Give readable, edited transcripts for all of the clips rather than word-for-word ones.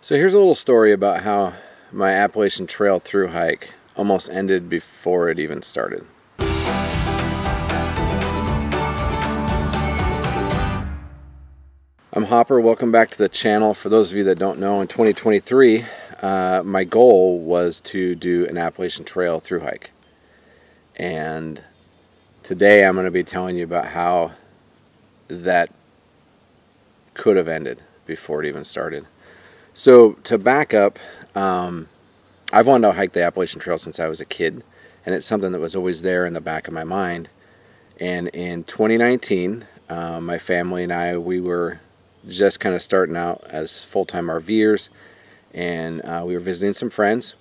So here's a little story about how my Appalachian Trail thru hike almost ended before it even started. I'm Hopper, welcome back to the channel. For those of you that don't know, in 2023 my goal was to do an Appalachian Trail thru hike. And today I'm going to be telling you about how that could have ended before it even started. So to back up, I've wanted to hike the Appalachian Trail since I was a kid, and it's something that was always there in the back of my mind. And in 2019, my family and I, we were just kind of starting out as full-time RVers, and we were visiting some friends.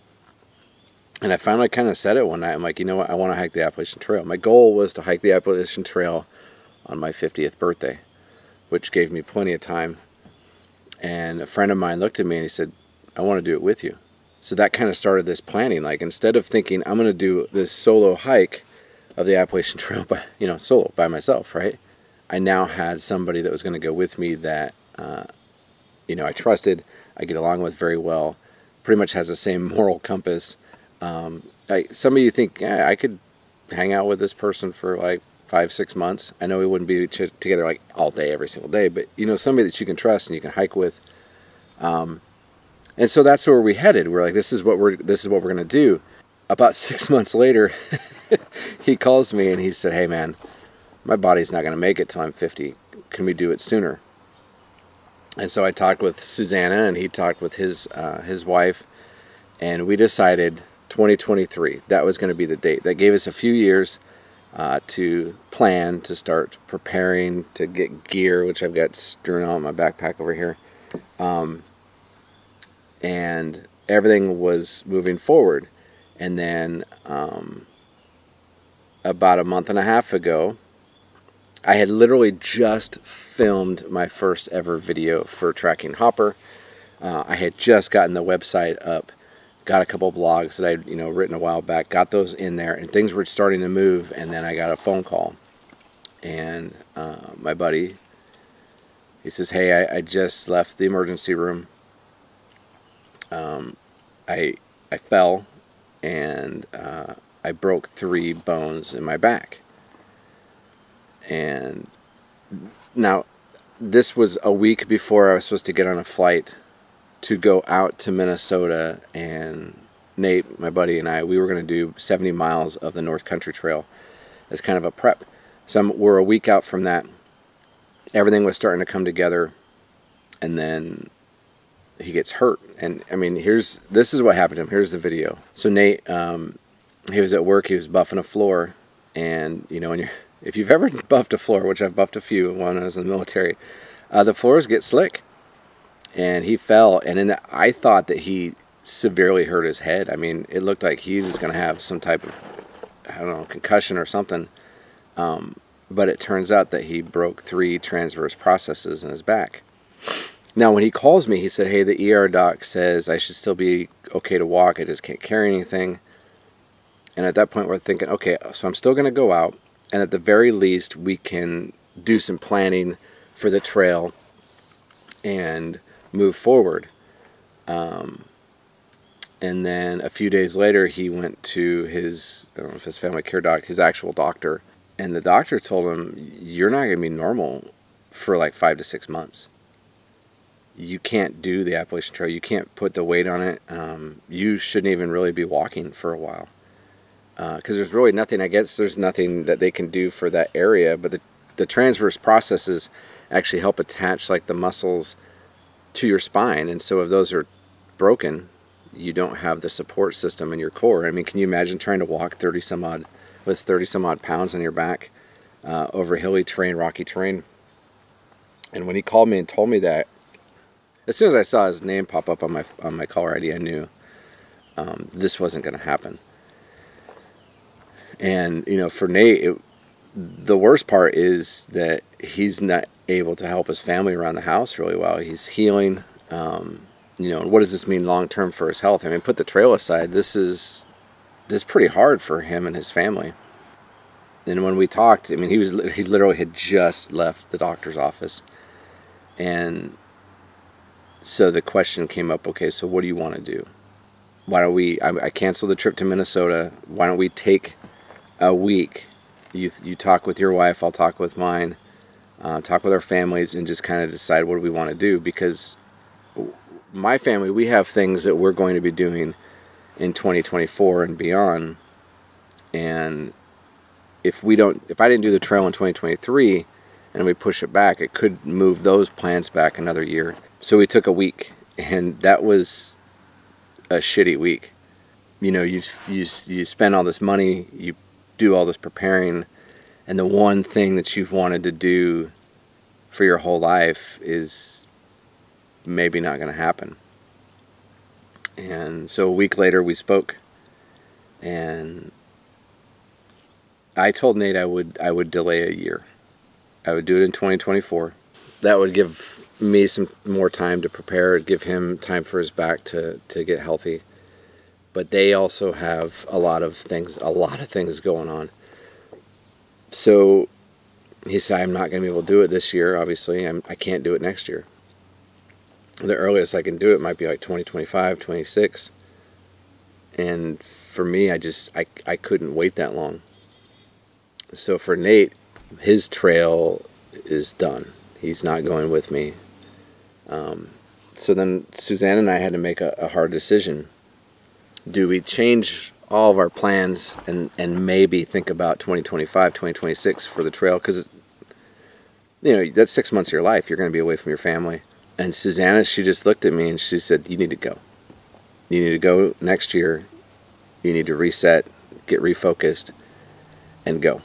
And I finally kind of said it one night. I'm like, you know what, I want to hike the Appalachian Trail. My goal was to hike the Appalachian Trail on my 50th birthday, which gave me plenty of time. And a friend of mine looked at me and he said, I want to do it with you. So that kind of started this planning. Like, instead of thinking I'm going to do this solo hike of the Appalachian Trail by, solo by myself, right? I now had somebody that was going to go with me that, I trusted, I get along with very well, pretty much has the same moral compass. Some of you think, yeah, I could hang out with this person for like 5-6 months. I know we wouldn't be together like all day, every single day, but somebody that you can trust and you can hike with. And so that's where we headed. We're like, this is what we're going to do. About 6 months later, he calls me and he said, hey man, my body's not going to make it till I'm 50. Can we do it sooner? And so I talked with Susanna, and he talked with his wife, and we decided 2023. That was going to be the date. That gave us a few years to plan, to start preparing, to get gear, which I've got strewn out in my backpack over here. And everything was moving forward. And then about a month and a half ago, I had literally just filmed my first ever video for Tracking Hopper. I had just gotten the website up, got a couple blogs that I'd written a while back, got those in there, and things were starting to move. And then I got a phone call, and my buddy, he says, hey, I just left the emergency room. I fell, and I broke 3 bones in my back. And now this was a week before I was supposed to get on a flight to go out to Minnesota, and Nate, my buddy, and I, we were going to do 70 miles of the North Country Trail as kind of a prep. So we're a week out from that. Everything was starting to come together, and then he gets hurt. And I mean, this is what happened to him. Here's the video. So Nate, he was at work, he was buffing a floor, and if you've ever buffed a floor, which I've buffed a few when I was in the military, the floors get slick. And he fell, and I thought that he severely hurt his head. I mean, it looked like he was going to have some type of, I don't know, concussion or something. But it turns out that he broke 3 transverse processes in his back. Now, when he calls me, he said, hey, the ER doc says I should still be okay to walk. I just can't carry anything. And at that point, we're thinking, okay, so I'm still going to go out. And at the very least, we can do some planning for the trail and move forward. And then a few days later, he went to his, I don't know if his family care doc, his actual doctor. And the doctor told him, you're not going to be normal for like 5 to 6 months. You can't do the Appalachian Trail. You can't put the weight on it. You shouldn't even really be walking for a while. Because there's really nothing, I guess there's nothing that they can do for that area, but the transverse processes actually help attach like the muscles to your spine, and so if those are broken, you don't have the support system in your core. I mean, can you imagine trying to walk 30 some odd pounds on your back over hilly terrain, rocky terrain? And when he called me and told me that, as soon as I saw his name pop up on my caller ID, I knew this wasn't going to happen. And for Nate, the worst part is that he's not able to help his family around the house really well. He's healing, and what does this mean long term for his health? I mean, put the trail aside, this is pretty hard for him and his family. And when we talked, I mean, he literally had just left the doctor's office, and So the question came up, okay, so what do you want to do? Why don't we, I canceled the trip to Minnesota. Why don't we take a week? You talk with your wife, I'll talk with mine, talk with our families, and just kind of decide what do we want to do. Because my family, we have things that we're going to be doing in 2024 and beyond. And if I didn't do the trail in 2023 and we push it back, it could move those plans back another year. So we took a week, and that was a shitty week. You know, you spend all this money, you do all this preparing, and the one thing that you've wanted to do for your whole life is maybe not going to happen. And so a week later we spoke, and I told Nate I would delay a year. I would do it in 2024. That would give me some more time to prepare, give him time for his back to get healthy. But they also have a lot of things going on. So he said, I'm not going to be able to do it this year, obviously. I can't do it next year. The earliest I can do it might be like 2025, 26. And for me, I couldn't wait that long. So for Nate, his trail is done. He's not going with me. So then Suzanne and I had to make a hard decision. Do we change all of our plans and maybe think about 2025, 2026 for the trail? Because, you know, that's 6 months of your life. You're going to be away from your family. And Susanna, she just looked at me and she said, you need to go. You need to go next year. You need to reset, get refocused, and go.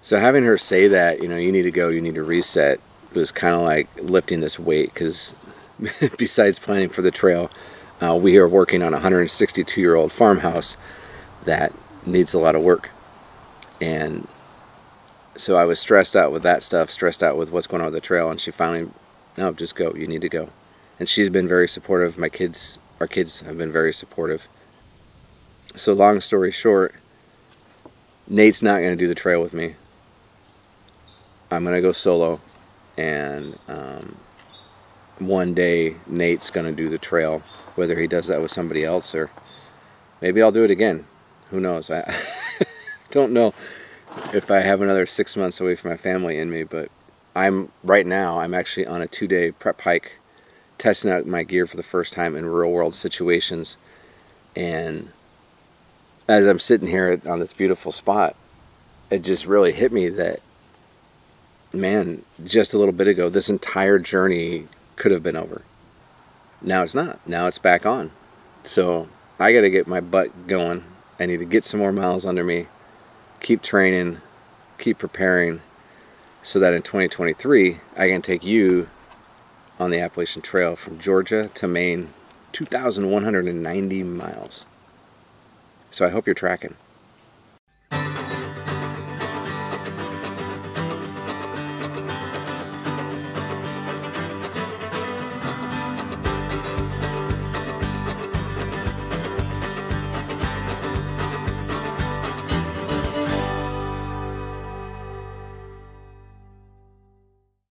So having her say that, you know, you need to go, you need to reset, was kind of like lifting this weight, because besides planning for the trail, we are working on a 162-year-old farmhouse that needs a lot of work. And so I was stressed out with that stuff, stressed out with what's going on with the trail, and she finally, no, just go, you need to go. And she's been very supportive. Our kids have been very supportive. So long story short, Nate's not going to do the trail with me. I'm going to go solo, and one day Nate's going to do the trail, whether he does that with somebody else or maybe I'll do it again. Who knows? I don't know if I have another 6 months away from my family in me, but right now I'm actually on a 2-day prep hike, testing out my gear for the first time in real world situations. And as I'm sitting here on this beautiful spot, it just really hit me that, man, just a little bit ago, this entire journey could have been over. Now it's not. Now it's back on. So I got to get my butt going. I need to get some more miles under me, keep training, keep preparing, so that in 2023, I can take you on the Appalachian Trail from Georgia to Maine, 2,190 miles. So I hope you're tracking.